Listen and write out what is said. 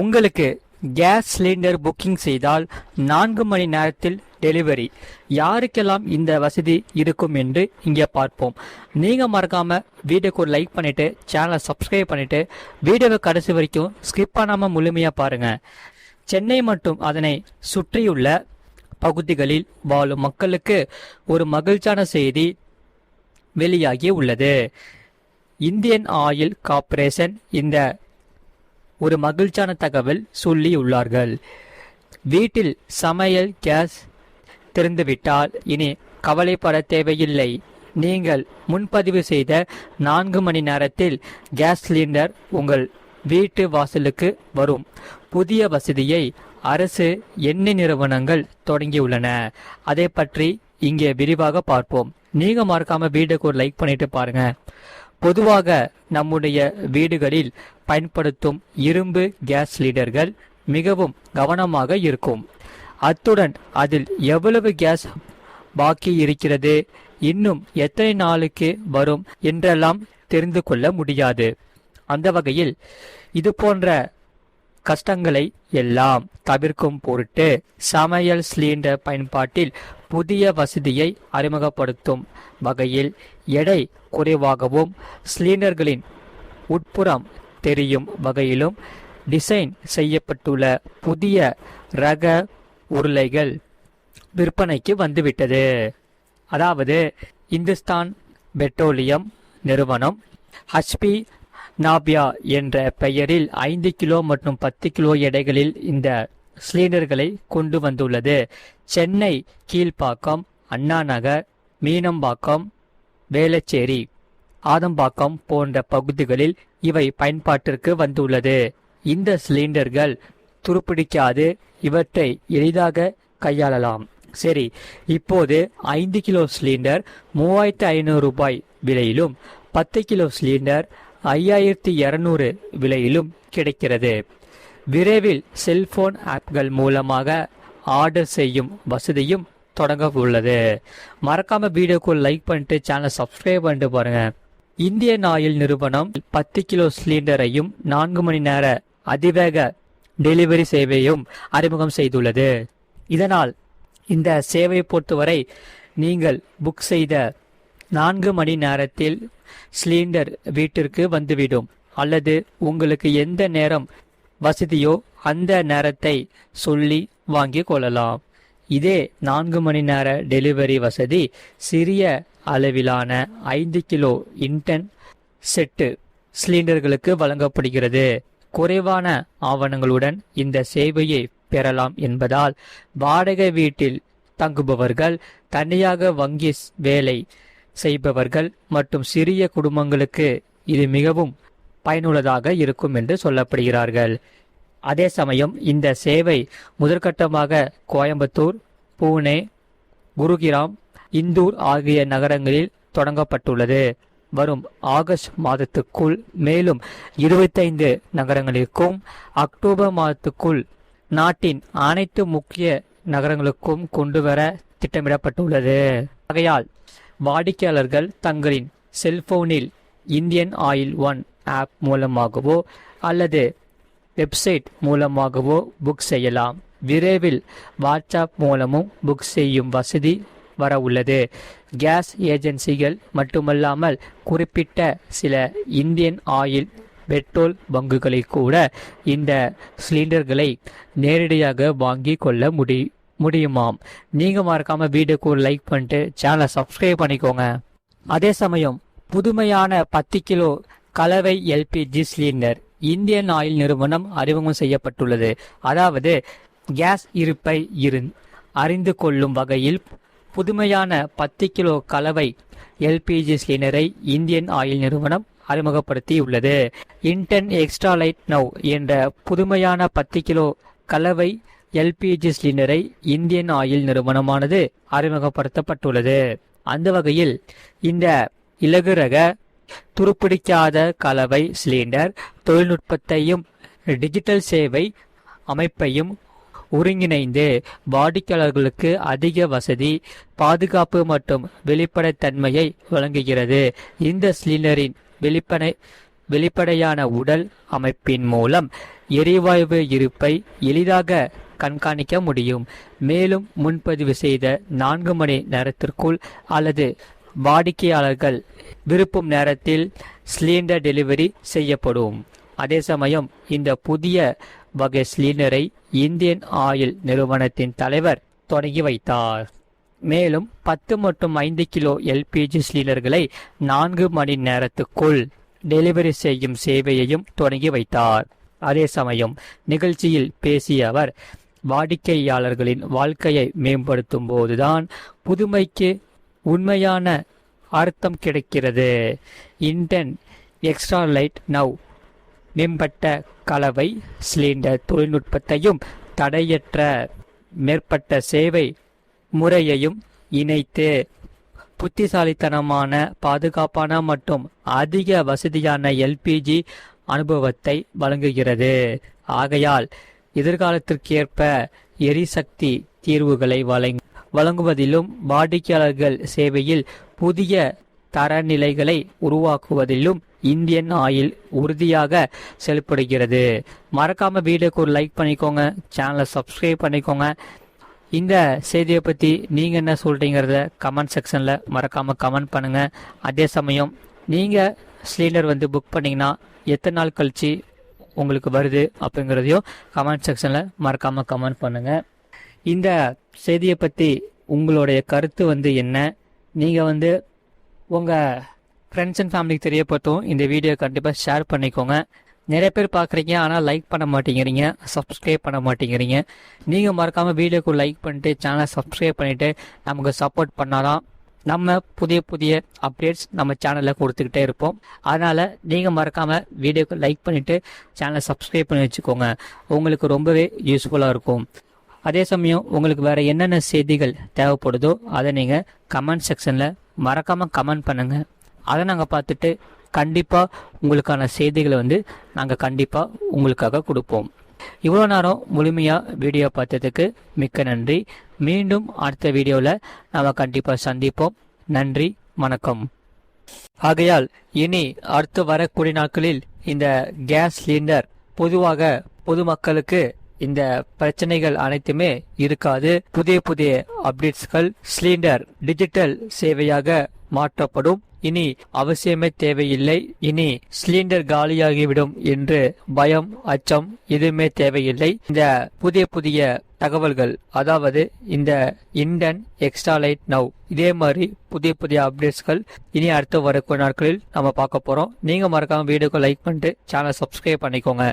உங்களுக்கு gas cylinder booking செய்தால் 4 மணி நேரத்தில் டெலிவரி. யாருக்கெல்லாம் இந்த வசதி இருக்கும் என்று இங்கே பார்ப்போம். நீங்க மறக்காம வீடியோக்கு ஒரு லைக் பண்ணிட்டு சேனலை சப்ஸ்கிரைப் பண்ணிட்டு வீடியோவை கடைசி வரைக்கும் ஸ்கிப் பண்ணாம முழுமையா பாருங்க. சென்னை மற்றும் அதனை சுற்றியுள்ள பகுதிகளில் வாழும் மக்களுக்கு ஒரு மகிழ்ச்சியான செய்தி வெளியாகி உள்ளது. இந்தியன் ஆயில் கார்ப்பரேஷன் இந்த ஒரு மகிழ்ச்சியான தகவல் சொல்லியுள்ளார்கள். வீட்டில் சமையல் கேஸ் திறந்துவிட்டால் இனி கவலைப்பட தேவையில்லை. நீங்கள் முன்பதிவு செய்த 4 மணி நேரத்தில் கேஸ் சிலிண்டர் உங்கள் வீட்டு வாசலுக்கு வரும் புதிய வசதியை அரசு எண்ணெய் நிறுவனங்கள் தொடங்கியுள்ளன. அதை பற்றி இங்கே விரிவாக பார்ப்போம். நீங்க மறக்காம வீடியோக்கு ஒரு லைக் பண்ணிட்டு பாருங்க. பொதுவாக நம்முடைய வீடுகளில் பயன்படுத்தும் இரும்பு கேஸ் சிலிண்டர்கள் மிகவும் கவனமாக இருக்கும். அத்துடன் அதில் எவ்வளவு கேஸ் பாக்கி இருக்கிறது, இன்னும் எத்தனை நாளுக்கு வரும் என்றெல்லாம் தெரிந்து கொள்ள முடியாது. அந்த வகையில் இது போன்ற கஷ்டங்களை எல்லாம் தவிர்க்கும் பொருட்டு சமையல் சிலிண்டர் பயன்பாட்டில் புதிய வசதியை அறிமுகப்படுத்தும் வகையில் எடை குறைவாகவும் சிலிண்டர்களின் உட்புறம் தெரியும் வகையிலும் டிசைன் செய்யப்பட்டுள்ள புதிய ரக உருளைகள் விற்பனைக்கு வந்துவிட்டது. அதாவது இந்துஸ்தான் பெட்ரோலியம் நிறுவனம் HP நாபியா என்ற பெயரில் 5 கிலோ மற்றும் 10 கிலோ எடைகளில் இந்த சிலிண்டர்களை கொண்டு வந்துள்ளது. சென்னை கீழ்ப்பாக்கம், அண்ணா நகர், மீனம்பாக்கம், வேளச்சேரி, ஆதம்பாக்கம் போன்ற பகுதிகளில் இவை பயன்பாட்டிற்கு வந்துள்ளது. இந்த சிலிண்டர்கள் துருப்பிடிக்காது, இவற்றை எளிதாக கையாளலாம். சரி, இப்போது 5 கிலோ சிலிண்டர் 3500 ரூபாய் விலையிலும் 10 கிலோ சிலிண்டர் 5200 விலையிலும் கிடைக்கிறது. விரைவில் செல்போன் ஆப்கள் மூலமாக ஆர்டர் செய்யும் வசதியும் தொடங்க உள்ளது. மறக்காம வீடியோக்கு லைக் பண்ணிட்டு சேனலை சப்ஸ்கிரைப் பண்ணிட்டு பாருங்க. இந்தியன் ஆயில் நிறுவனம் 10 கிலோ சிலிண்டரையும் 4 மணி நேர அதிவேக டெலிவரி சேவையும் அறிமுகம் செய்துள்ளது. இதனால் இந்த சேவையை பொறுத்தவரை நீங்கள் புக் செய்த 4 மணி நேரத்தில் சிலிண்டர் வீட்டிற்கு வந்துவிடும். அல்லது உங்களுக்கு எந்த நேரம் வசதியோ அந்த நேரத்தை சொல்லி வாங்கிக் கொள்ளலாம். இதே 4 மணி நேர டெலிவரி வசதி சிறிய அளவிலான 5 கிலோ இன்டன் செட்டு சிலிண்டர்களுக்கு வழங்கப்படுகிறது. குறைவான ஆவணங்களுடன் இந்த சேவையை பெறலாம் என்பதால் வாடகை வீட்டில் தங்குபவர்கள், தனியாக வங்கி வேலை செய்பவர்கள் மற்றும் சிறிய குடும்பங்களுக்கு இது மிகவும் பயனுள்ளதாக இருக்கும் என்று சொல்லப்படுகிறார்கள். அதே சமயம் இந்த சேவை முதற்கட்டமாக கோயம்புத்தூர், பூனே, குருகிராம், இந்தூர் ஆகிய நகரங்களில் தொடங்கப்பட்டுள்ளது. வரும் ஆகஸ்ட் மாதத்துக்குள் மேலும் 25 நகரங்களுக்கும், அக்டோபர் மாதத்துக்குள் நாட்டின் அனைத்து முக்கிய நகரங்களுக்கும் கொண்டுவர திட்டமிடப்பட்டுள்ளது. ஆகையால் வாடிக்கையாளர்கள் தங்களின் செல்போனில் இந்தியன் ஆயில் ஒன் ஆப் மூலமாகவோ அல்லது வெப்சைட் மூலமாகவோ புக் செய்யலாம். விரைவில் வாட்ஸ்அப் மூலமும் புக் செய்யும் வசதி வர உள்ளது. கேஸ் ஏஜென்சிகள் மட்டுமல்லாமல் குறிப்பிட்ட சில இந்தியன் ஆயில் பெட்ரோல் பங்குகளில் கூட இந்த சிலிண்டர்களை நேரடியாக வாங்கி கொள்ள முடியுமாம். நீங்க மறக்காம வீடியோக்கு ஒரு லைக் பண்ணிட்டு சேனலை சப்ஸ்கிரைப் பண்ணிக்கோங்க. அதே சமயம் புதுமையான 10 கிலோ கலவை LPG சிலிண்டர் இந்தியன் ஆயில் நிறுவனம் அறிமுகம் செய்யப்பட்டுள்ளது. அதாவது கேஸ் இருப்பை அறிந்து கொள்ளும் வகையில் புதுமையான 10 கிலோ கலவை LPG சிலிண்டரை இந்தியன் ஆயில் நிறுவனம் அறிமுகப்படுத்தியுள்ளது. இன்டன் எக்ஸ்ட்ரா லைட் நவ் என்ற புதுமையான 10 கிலோ கலவை LPG சிலிண்டரை இந்தியன் ஆயில் நிறுவனமானது அறிமுகப்படுத்தப்பட்டுள்ளது. அந்த வகையில் இந்த இலகுரக துருப்பிடிக்காத கலவை சிலிண்டர் தொழில்நுட்பத்தையும் டிஜிட்டல் சேவை அமைப்பையும் ஒருங்கிணைந்து வாடிக்கையாளர்களுக்கு அதிக வசதி, பாதுகாப்பு மற்றும் வெளிப்படைத்தன்மையை வழங்குகிறது. இந்த சிலிண்டரின் வெளிப்படையான உடல் அமைப்பின் மூலம் எரிவாயு இருப்பை எளிதாக கண்காணிக்க முடியும். மேலும் முன்பதிவு செய்த 4 மணி நேரத்திற்குள் அல்லது வாடிக்கையாளர்கள் விரும்பும் நேரத்தில் சிலிண்டர் டெலிவரி செய்யப்படும். அதே சமயம் இந்த புதிய வகை சிலிண்டரை இந்தியன் ஆயில் நிறுவனத்தின் தலைவர் தொடங்கி வைத்தார். மேலும் 10 மற்றும் 5 கிலோ எல்பிஜி சிலிண்டர்களை 4 மணி நேரத்துக்குள் டெலிவரி செய்யும் சேவையையும் தொடங்கி வைத்தார். அதே சமயம் நிகழ்ச்சியில் பேசிய அவர், வாடிக்கையாளர்களின் வாழ்க்கையை மேம்படுத்தும் போதுதான் புதுமைக்கு உண்மையான அர்த்தம் கிடைக்கிறது. இண்டன் எக்ஸ்ட்ரா லைட் நவ் மேம்பட்ட கலவை சிலிண்டர் தொழில்நுட்பத்தையும் தடையற்ற மேற்பட்ட சேவை முறையையும் இணைத்து புத்திசாலித்தனமான, பாதுகாப்பான மற்றும் அதிக வசதியான எல்பிஜி அனுபவத்தை வழங்குகிறது. ஆகையால் எதிர்காலத்திற்கேற்ப எரிசக்தி தீர்வுகளை வழங்குவதிலும் வாடிக்கையாளர்கள் சேவையில் புதிய தரநிலைகளை உருவாக்குவதிலும் இந்தியன் ஆயில் உறுதியாக செயல்படுகிறது. மறக்காம வீடியோக்கு ஒரு லைக் பண்ணிக்கோங்க, சேனலை சப்ஸ்கிரைப் பண்ணிக்கோங்க. இந்த செய்தியை பற்றி நீங்கள் என்ன சொல்கிறீங்கிறத கமெண்ட் செக்ஷனில் மறக்காமல் கமெண்ட் பண்ணுங்கள். அதே சமயம் நீங்கள் சிலிண்டர் புக் பண்ணிங்கன்னா எத்தனை நாள் கழித்து உங்களுக்கு வருது அப்படிங்கிறதையும் கமெண்ட் செக்ஷனில் மறக்காமல் கமெண்ட் பண்ணுங்கள். இந்த செய்தியை பற்றி உங்களுடைய கருத்து என்ன? நீங்கள் உங்கள் ஃப்ரெண்ட்ஸ் அண்ட் ஃபேமிலிக்கு தெரியப்படுத்தும் இந்த வீடியோ கண்டிப்பாக ஷேர் பண்ணிக்கோங்க. நிறைய பேர் பார்க்குறீங்க, ஆனால் லைக் பண்ண மாட்டேங்கிறீங்க, சப்ஸ்கிரைப் பண்ண மாட்டேங்கிறீங்க. நீங்கள் மறக்காமல் வீடியோக்கு லைக் பண்ணிட்டு சேனலை சப்ஸ்கிரைப் பண்ணிவிட்டு நமக்கு சப்போர்ட் பண்ணாதான் நம்ம புதிய புதிய அப்டேட்ஸ் நம்ம சேனலில் கொடுத்துக்கிட்டே இருப்போம். அதனால் நீங்கள் மறக்காமல் வீடியோக்கு லைக் பண்ணிவிட்டு சேனலை சப்ஸ்கிரைப் பண்ணி வச்சுக்கோங்க. உங்களுக்கு ரொம்பவே யூஸ்ஃபுல்லாக இருக்கும். அதே சமயம் உங்களுக்கு வேறு என்னென்ன செய்திகள் தேவைப்படுதோ அதை நீங்கள் கமெண்ட் செக்ஷனில் மறக்காமல் கமெண்ட் பண்ணுங்கள். அதை நாங்கள் பார்த்துட்டு கண்டிப்பாக உங்களுக்கான செய்திகளை நாங்கள் கண்டிப்பாக உங்களுக்காக கொடுப்போம். இவ்வளோ நேரம் முழுமையாக வீடியோ பார்த்ததுக்கு மிக்க நன்றி. மீண்டும் அடுத்த வீடியோவில் நாம் கண்டிப்பாக சந்திப்போம். நன்றி, வணக்கம். ஆகையால் இனி அடுத்து வரக்கூடிய நாட்களில் இந்த கேஸ் சிலிண்டர் பொதுவாக பொதுமக்களுக்கு இந்த பிரச்சனைகள் அனைத்துமே இருக்காது. புதிய புதிய அப்டேட்ஸ்கள் சிலிண்டர் டிஜிட்டல் சேவையாக மாற்றப்படும். இனி அவசியமே தேவையில்லை. இனி சிலிண்டர் காலியாகிவிடும் என்று பயம், அச்சம் எதுவுமே தேவையில்லை. இந்த புதிய புதிய தகவல்கள், அதாவது இந்த இண்டன் எக்ஸ்ட்ரா லைட் நவ், இதே மாதிரி புதிய புதிய அப்டேட்ஸ்கள் இனி அடுத்த வரக்கூடிய நாட்களில் நம்ம பார்க்க போறோம். நீங்க மறக்காம வீடியோக்கு லைக் பண்ணிட்டு சேனல் சப்ஸ்கிரைப் பண்ணிக்கோங்க.